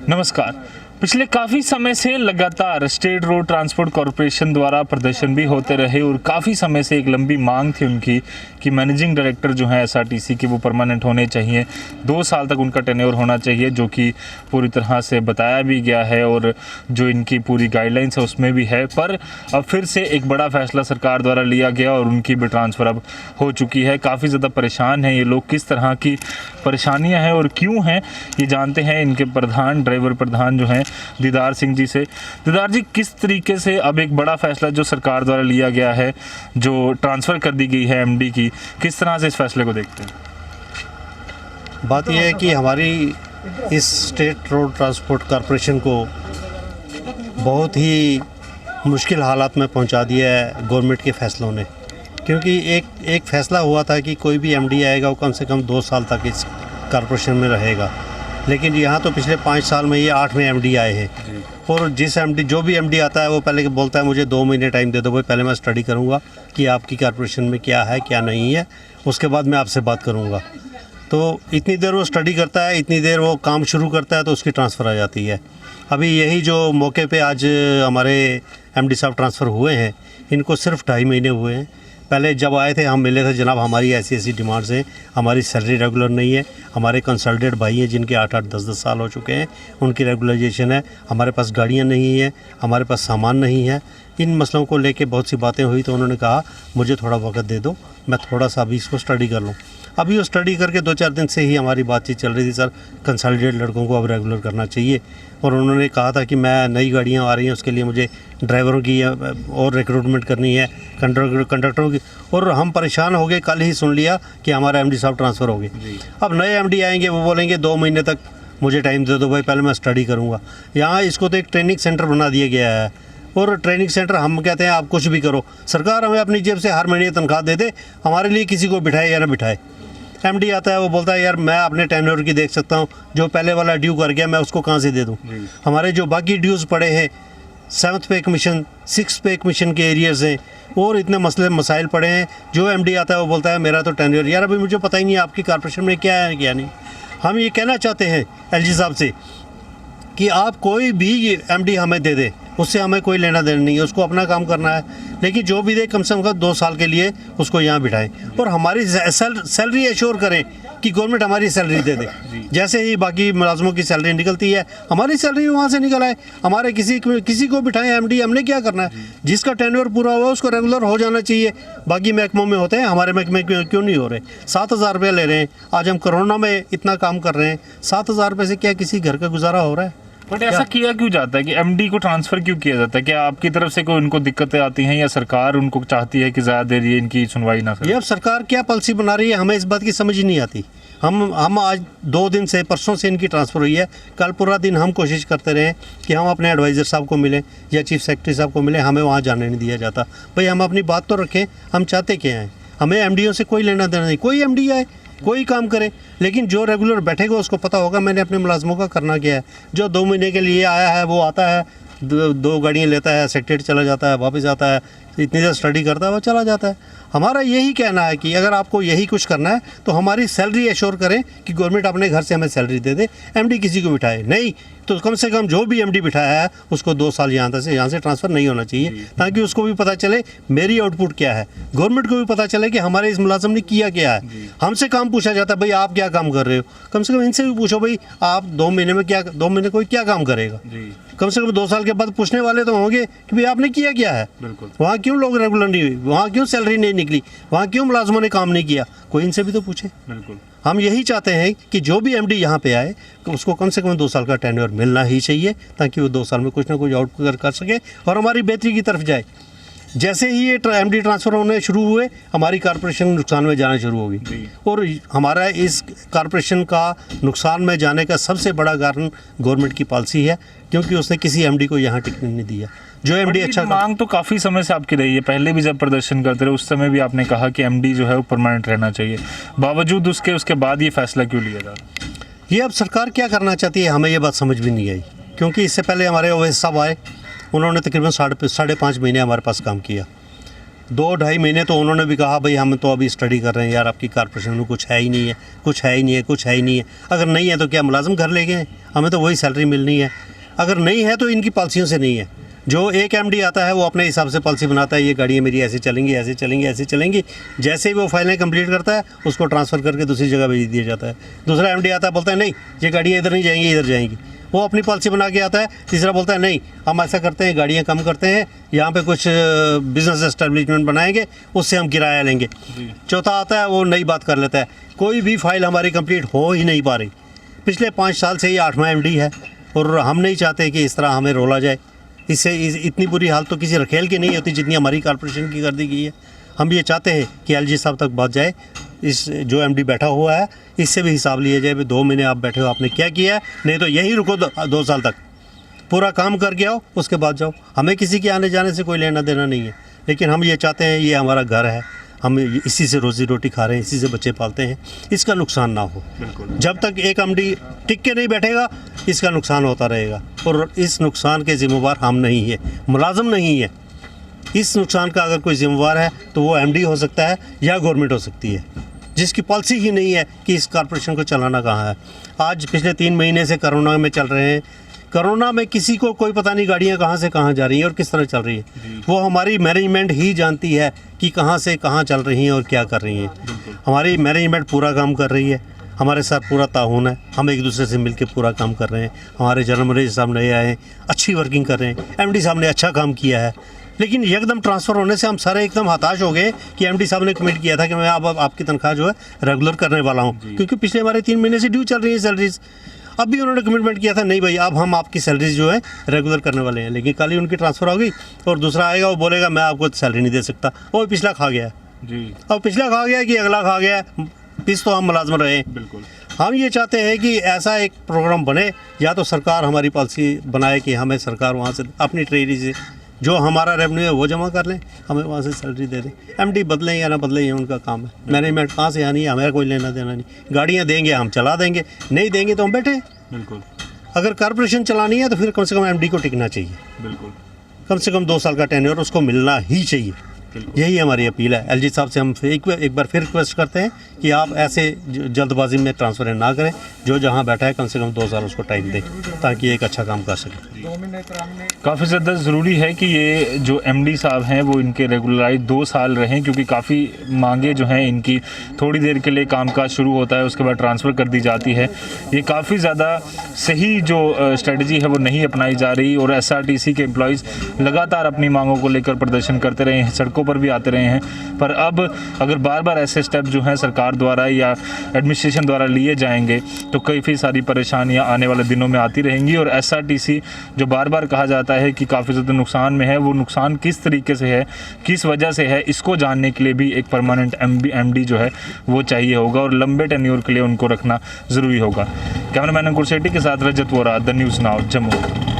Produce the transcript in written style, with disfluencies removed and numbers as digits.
नमस्कार। पिछले काफ़ी समय से लगातार स्टेट रोड ट्रांसपोर्ट कॉरपोरेशन द्वारा प्रदर्शन भी होते रहे और काफ़ी समय से एक लंबी मांग थी उनकी कि मैनेजिंग डायरेक्टर जो है एसआरटीसी के वो परमानेंट होने चाहिए, 2 साल तक उनका टेन्योर होना चाहिए, जो कि पूरी तरह से बताया भी गया है और जो इनकी पूरी गाइडलाइंस है उसमें भी है। पर अब फिर से एक बड़ा फैसला सरकार द्वारा लिया गया और उनकी भी ट्रांसफ़र अब हो चुकी है। काफ़ी ज़्यादा परेशान हैं ये लोग, किस तरह की परेशानियाँ हैं और क्यों हैं ये जानते हैं इनके प्रधान, ड्राइवर प्रधान जो हैं दीदार सिंह जी से। दीदार जी, किस तरीके से अब एक बड़ा फैसला जो सरकार द्वारा लिया गया है, जो ट्रांसफ़र कर दी गई है एमडी की, किस तरह से इस फैसले को देखते हैं? बात यह है कि हमारी इस स्टेट रोड ट्रांसपोर्ट कॉरपोरेशन को बहुत ही मुश्किल हालात में पहुंचा दिया है गवर्नमेंट के फैसलों ने। क्योंकि एक फ़ैसला हुआ था कि कोई भी एमडी आएगा वो कम से कम 2 साल तक इस कॉरपोरेशन में रहेगा, लेकिन यहाँ तो पिछले 5 साल में ये 8वें एमडी आए हैं। और जो भी एमडी आता है वो पहले बोलता है मुझे 2 महीने टाइम दे दो भाई, पहले मैं स्टडी करूँगा कि आपकी कॉरपोरेशन में क्या है क्या नहीं है, उसके बाद मैं आपसे बात करूँगा। तो इतनी देर वो स्टडी करता है, इतनी देर वो काम शुरू करता है तो उसकी ट्रांसफ़र आ जाती है। अभी यही जो मौके पे आज हमारे एमडी साहब ट्रांसफ़र हुए हैं, इनको सिर्फ 2.5 महीने हुए हैं। पहले जब आए थे हम मिले थे, जनाब हमारी ऐसी डिमांड्स हैं, हमारी सैलरी रेगुलर नहीं है, हमारे कंसल्टेंट भाई हैं जिनके 8-8 10-10 साल हो चुके हैं, उनकी रेगुलराइजेशन है, हमारे पास गाड़ियाँ नहीं हैं, हमारे पास सामान नहीं है। इन मसलों को लेके बहुत सी बातें हुई तो उन्होंने कहा मुझे थोड़ा वक्त दे दो, मैं थोड़ा सा अभी इसको स्टडी कर लूँ। अभी वो स्टडी करके 2-4 दिन से ही हमारी बातचीत चल रही थी, सर कंसल्टेंट लड़कों को अब रेगुलर करना चाहिए। और उन्होंने कहा था कि मैं नई गाड़ियाँ आ रही हैं उसके लिए मुझे ड्राइवरों की और रिक्रूटमेंट करनी है, कंडक्टरों की। और हम परेशान हो गए, कल ही सुन लिया कि हमारा एमडी साहब ट्रांसफ़र हो गए। अब नए एमडी आएंगे, वो बोलेंगे 2 महीने तक मुझे टाइम दे दो भाई, पहले मैं स्टडी करूँगा। यहाँ इसको तो एक ट्रेनिंग सेंटर बना दिया गया है और ट्रेनिंग सेंटर हम कहते हैं आप कुछ भी करो, सरकार हमें अपनी जेब से हर महीने तनख्वाह दे दे, हमारे लिए किसी को बिठाए या ना बिठाए। एमडी आता है वो बोलता है यार मैं अपने टेन्योर की देख सकता हूँ, जो पहले वाला ड्यू कर गया मैं उसको कहाँ से दे दूँ। हमारे जो बाकी ड्यूज़ पड़े हैं 7th पे कमीशन, 6th पे कमीशन के एरियाज़ हैं और इतने मसले मसाइल पड़े हैं। जो एमडी आता है वो बोलता है मेरा तो टेन्योर, यार अभी मुझे पता ही नहीं है आपकी कॉर्पोरेशन में क्या है क्या नहीं। हम ये कहना चाहते हैं एलजी साहब से कि आप कोई भी एमडी हमें दे दे, उससे हमें कोई लेना देना नहीं है, उसको अपना काम करना है, लेकिन जो भी दे कम से कम 2 साल के लिए उसको यहाँ बिठाएं और हमारी सैलरी एश्योर करें कि गवर्नमेंट हमारी सैलरी दे दे। जैसे ही बाकी मुलाजमों की सैलरी निकलती है हमारी सैलरी वहाँ से निकल आए, हमारे किसी को बिठाएं एमडी। हमने क्या करना है, जिसका टेन्योर पूरा हुआ उसको रेगुलर हो जाना चाहिए। बाकी महकमों में होते हैं, हमारे महकमे क्यों नहीं हो रहे? 7,000 रुपये ले रहे हैं, आज हम कोरोना में इतना काम कर रहे हैं, 7,000 रुपये से क्या किसी घर का गुजारा हो रहा है? बट ऐसा किया क्यों जाता है कि एमडी को ट्रांसफ़र क्यों किया जाता है? क्या आपकी तरफ से कोई उनको दिक्कतें आती हैं या सरकार उनको चाहती है कि ज़्यादा देर ये इनकी सुनवाई ना करे? ये अब सरकार क्या पॉलिसी बना रही है हमें इस बात की समझ ही नहीं आती। हम आज 2 दिन से, परसों से इनकी ट्रांसफ़र हुई है, कल पूरा दिन हम कोशिश करते रहे कि हम अपने एडवाइज़र साहब को मिलें या चीफ सेक्रेटरी साहब को मिलें, हमें वहाँ जाने नहीं दिया जाता। भाई हम अपनी बात तो रखें, हम चाहते क्या हैं? हमें एमडीओ से कोई लेना देना नहीं, कोई एमडी आए कोई काम करे, लेकिन जो रेगुलर बैठेगा उसको पता होगा मैंने अपने मुलाजमों का करना क्या है। जो 2 महीने के लिए आया है वो आता है, 2 गाड़ियाँ लेता है, सेक्रेटरी चला जाता है, वापस आता है, इतनी देर स्टडी करता है वो चला जाता है। हमारा यही कहना है कि अगर आपको यही कुछ करना है तो हमारी सैलरी एश्योर करें कि गवर्नमेंट अपने घर से हमें सैलरी दे दे। एमडी किसी को बिठाए नहीं तो कम से कम जो भी एमडी बिठाया है उसको 2 साल यहाँ से ट्रांसफ़र नहीं होना चाहिए, ताकि उसको भी पता चले मेरी आउटपुट क्या है, गवर्नमेंट को भी पता चले कि हमारे इस मुलाजिम ने किया क्या है। हमसे काम पूछा जाता है भाई आप क्या काम कर रहे हो, कम से कम इनसे भी पूछो भाई आप 2 महीने कोई क्या काम करेगा। कम से कम 2 साल के बाद पूछने वाले तो होंगे कि भाई आपने किया क्या है, वहाँ क्यों लोग रेगुलर नहीं हुए, वहाँ क्यों सैलरी नहीं निकली, वहाँ क्यों मुलाजमों ने काम नहीं किया, कोई इनसे भी तो पूछे। बिल्कुल हम यही चाहते हैं कि जो भी एमडी यहाँ पे आए उसको कम से कम 2 साल का टेन्योर मिलना ही चाहिए, ताकि वो 2 साल में कुछ ना कुछ आउट कर सके और हमारी बेहतरी की तरफ जाए। जैसे ही ये एमडी ट्रांसफ़र होने शुरू हुए हमारी कॉरपोरेशन नुकसान में जाना शुरू होगी और हमारा इस कॉरपोरेशन का नुकसान में जाने का सबसे बड़ा कारण गवर्नमेंट की पॉलिसी है, क्योंकि उसने किसी एमडी को यहाँ टिकने नहीं दिया। जो एमडी अच्छा मांग तो काफ़ी समय से आपकी रही है, पहले भी जब प्रदर्शन करते रहे उस समय भी आपने कहा कि एमडी जो है वो परमानेंट रहना चाहिए, बावजूद उसके बाद ये फैसला क्यों लिया जा रहा? ये अब सरकार क्या करना चाहती है हमें ये बात समझ भी नहीं आई, क्योंकि इससे पहले हमारे ओवैसी साहब आए, उन्होंने तकरीबन 5.5 महीने हमारे पास काम किया। 2-2.5 महीने तो उन्होंने भी कहा भाई हम तो अभी स्टडी कर रहे हैं यार, आपकी कॉर्पोरेशन में कुछ है ही नहीं है, कुछ है ही नहीं है, कुछ है ही नहीं है। अगर नहीं है तो क्या मुलाजिम घर ले गए, हमें तो वही सैलरी मिलनी है। अगर नहीं है तो इनकी पॉलिसियों से नहीं है। जो एक एमडी आता है वो अपने हिसाब से पॉलिसी बनाता है, ये गाड़ियाँ मेरी ऐसे चलेंगी, ऐसे चलेंगी, ऐसे चलेंगी। जैसे ही वो फाइलें कंप्लीट करता है उसको ट्रांसफ़र करके दूसरी जगह भेज दिया जाता है। दूसरा एमडी आता है, बोलता है नहीं ये गाड़ियाँ इधर नहीं जाएंगी, इधर जाएंगी। वो अपनी पॉलिसी बना के आता है। तीसरा बोलता है नहीं हम ऐसा करते हैं, गाड़ियाँ कम करते हैं, यहाँ पे कुछ बिज़नेस एस्टेब्लिशमेंट बनाएंगे, उससे हम किराया लेंगे। चौथा आता है वो नई बात कर लेता है। कोई भी फाइल हमारी कंप्लीट हो ही नहीं पा रही। पिछले 5 साल से ये 8वां एमडी है और हम नहीं चाहते कि इस तरह हमें रोला जाए। इससे इतनी बुरी हालत तो किसी रखेल की नहीं होती जितनी हमारी कॉर्पोरेशन की कर दी गई है। हम ये चाहते हैं कि एलजी साहब तक बात जाए, इस जो एमडी बैठा हुआ है इससे भी हिसाब लिया जाए। 2 महीने आप बैठे हो, आपने क्या किया है, नहीं तो यहीं रुको 2 साल तक, पूरा काम करके आओ, उसके बाद जाओ। हमें किसी के आने जाने से कोई लेना देना नहीं है, लेकिन हम ये चाहते हैं ये हमारा घर है, हम इसी से रोज़ी रोटी खा रहे हैं, इसी से बच्चे पालते हैं, इसका नुकसान ना हो। जब तक एक एमडी टिक के नहीं बैठेगा इसका नुकसान होता रहेगा, और इस नुकसान के ज़िम्मेवार हम नहीं है, मुलाजिम नहीं है। इस नुकसान का अगर कोई ज़िम्मेवार है तो वो एमडी हो सकता है या गवर्नमेंट हो सकती है, जिसकी पॉलिसी ही नहीं है कि इस कॉर्पोरेशन को चलाना कहाँ है। आज पिछले 3 महीने से कोरोना में चल रहे हैं। कोरोना में किसी को कोई पता नहीं गाड़ियाँ कहाँ से कहाँ जा रही हैं और किस तरह चल रही हैं। वो हमारी मैनेजमेंट ही जानती है कि कहाँ से कहाँ चल रही हैं और क्या कर रही हैं। हमारी मैनेजमेंट पूरा काम कर रही है, हमारे साथ पूरा ताउन है, हम एक दूसरे से मिलकर पूरा काम कर रहे हैं। हमारे जनरल मैनेजर साहब नए आए हैं, अच्छी वर्किंग कर रहे हैं, एमडी साहब ने अच्छा काम किया है। लेकिन एकदम ट्रांसफ़र होने से हम सारे एकदम हताश हो गए कि एमडी साहब ने कमिट किया था कि मैं अब आपकी तनख्वाह जो है रेगुलर करने वाला हूँ, क्योंकि पिछले हमारे 3 महीने से ड्यू चल रही है सैलरीज। अब भी उन्होंने कमिटमेंट किया था नहीं भाई अब हम आपकी सैलरीज जो है रेगुलर करने वाले हैं, लेकिन कल ही उनकी ट्रांसफ़र हो गई और दूसरा आएगा वो बोलेगा मैं आपको सैलरी नहीं दे सकता, वो पिछला खा गया है। अब पिछला खा गया कि अगला खा गया, पिस तो हम मुलाजम रहे हैं। बिल्कुल हम ये चाहते हैं कि ऐसा एक प्रोग्राम बने, या तो सरकार हमारी पॉलिसी बनाए कि हमें सरकार वहाँ से अपनी ट्रेजरी से जो हमारा रेवेन्यू है वो जमा कर लें, हमें वहाँ से सैलरी दे दें। एमडी बदलें या ना बदलें ये उनका काम है, मैनेजमेंट कहाँ से आनी है, हमें कोई लेना देना नहीं। गाड़ियाँ देंगे हम चला देंगे, नहीं देंगे तो हम बैठे। बिल्कुल अगर कॉर्पोरेशन चलानी है तो फिर कम से कम एमडी को टिकना चाहिए, बिल्कुल कम से कम 2 साल का टेन्योर उसको मिलना ही चाहिए। यही हमारी अपील है। एलजी साहब से हम एक बार फिर रिक्वेस्ट करते हैं कि आप ऐसे जल्दबाजी में ट्रांसफ़र ना करें, जो जहां बैठा है कम से कम 2 साल उसको टाइम दें ताकि एक अच्छा काम कर सके। काफ़ी ज़्यादा ज़रूरी है कि ये जो एमडी साहब हैं वो इनके रेगुलराइज 2 साल रहें, क्योंकि काफ़ी मांगे जो हैं इनकी थोड़ी देर के लिए कामकाज शुरू होता है उसके बाद ट्रांसफ़र कर दी जाती है। ये काफ़ी ज़्यादा सही जो स्ट्रेटजी है वो नहीं अपनाई जा रही, और एसआरटीसी के एम्प्लॉइज़ लगातार अपनी मांगों को लेकर प्रदर्शन करते रहे हैं, सड़कों पर भी आते रहे हैं। पर अब अगर बार बार ऐसे स्टेप जो हैं सरकार द्वारा या एडमिनिस्ट्रेशन द्वारा लिए जाएंगे तो काफ़ी सारी परेशानियां आने वाले दिनों में आती रहेंगी। और एसआरटीसी जो बार बार कहा जाता है कि काफ़ी ज़्यादा नुकसान में है, वो नुकसान किस तरीके से है, किस वजह से है, इसको जानने के लिए भी एक परमानेंट एमडी जो है वो चाहिए होगा, और लंबे टेन्योर के लिए उनको रखना ज़रूरी होगा। कैमरामैन अंकुर सेठी के साथ Rajat Vora, the news now, Jammu.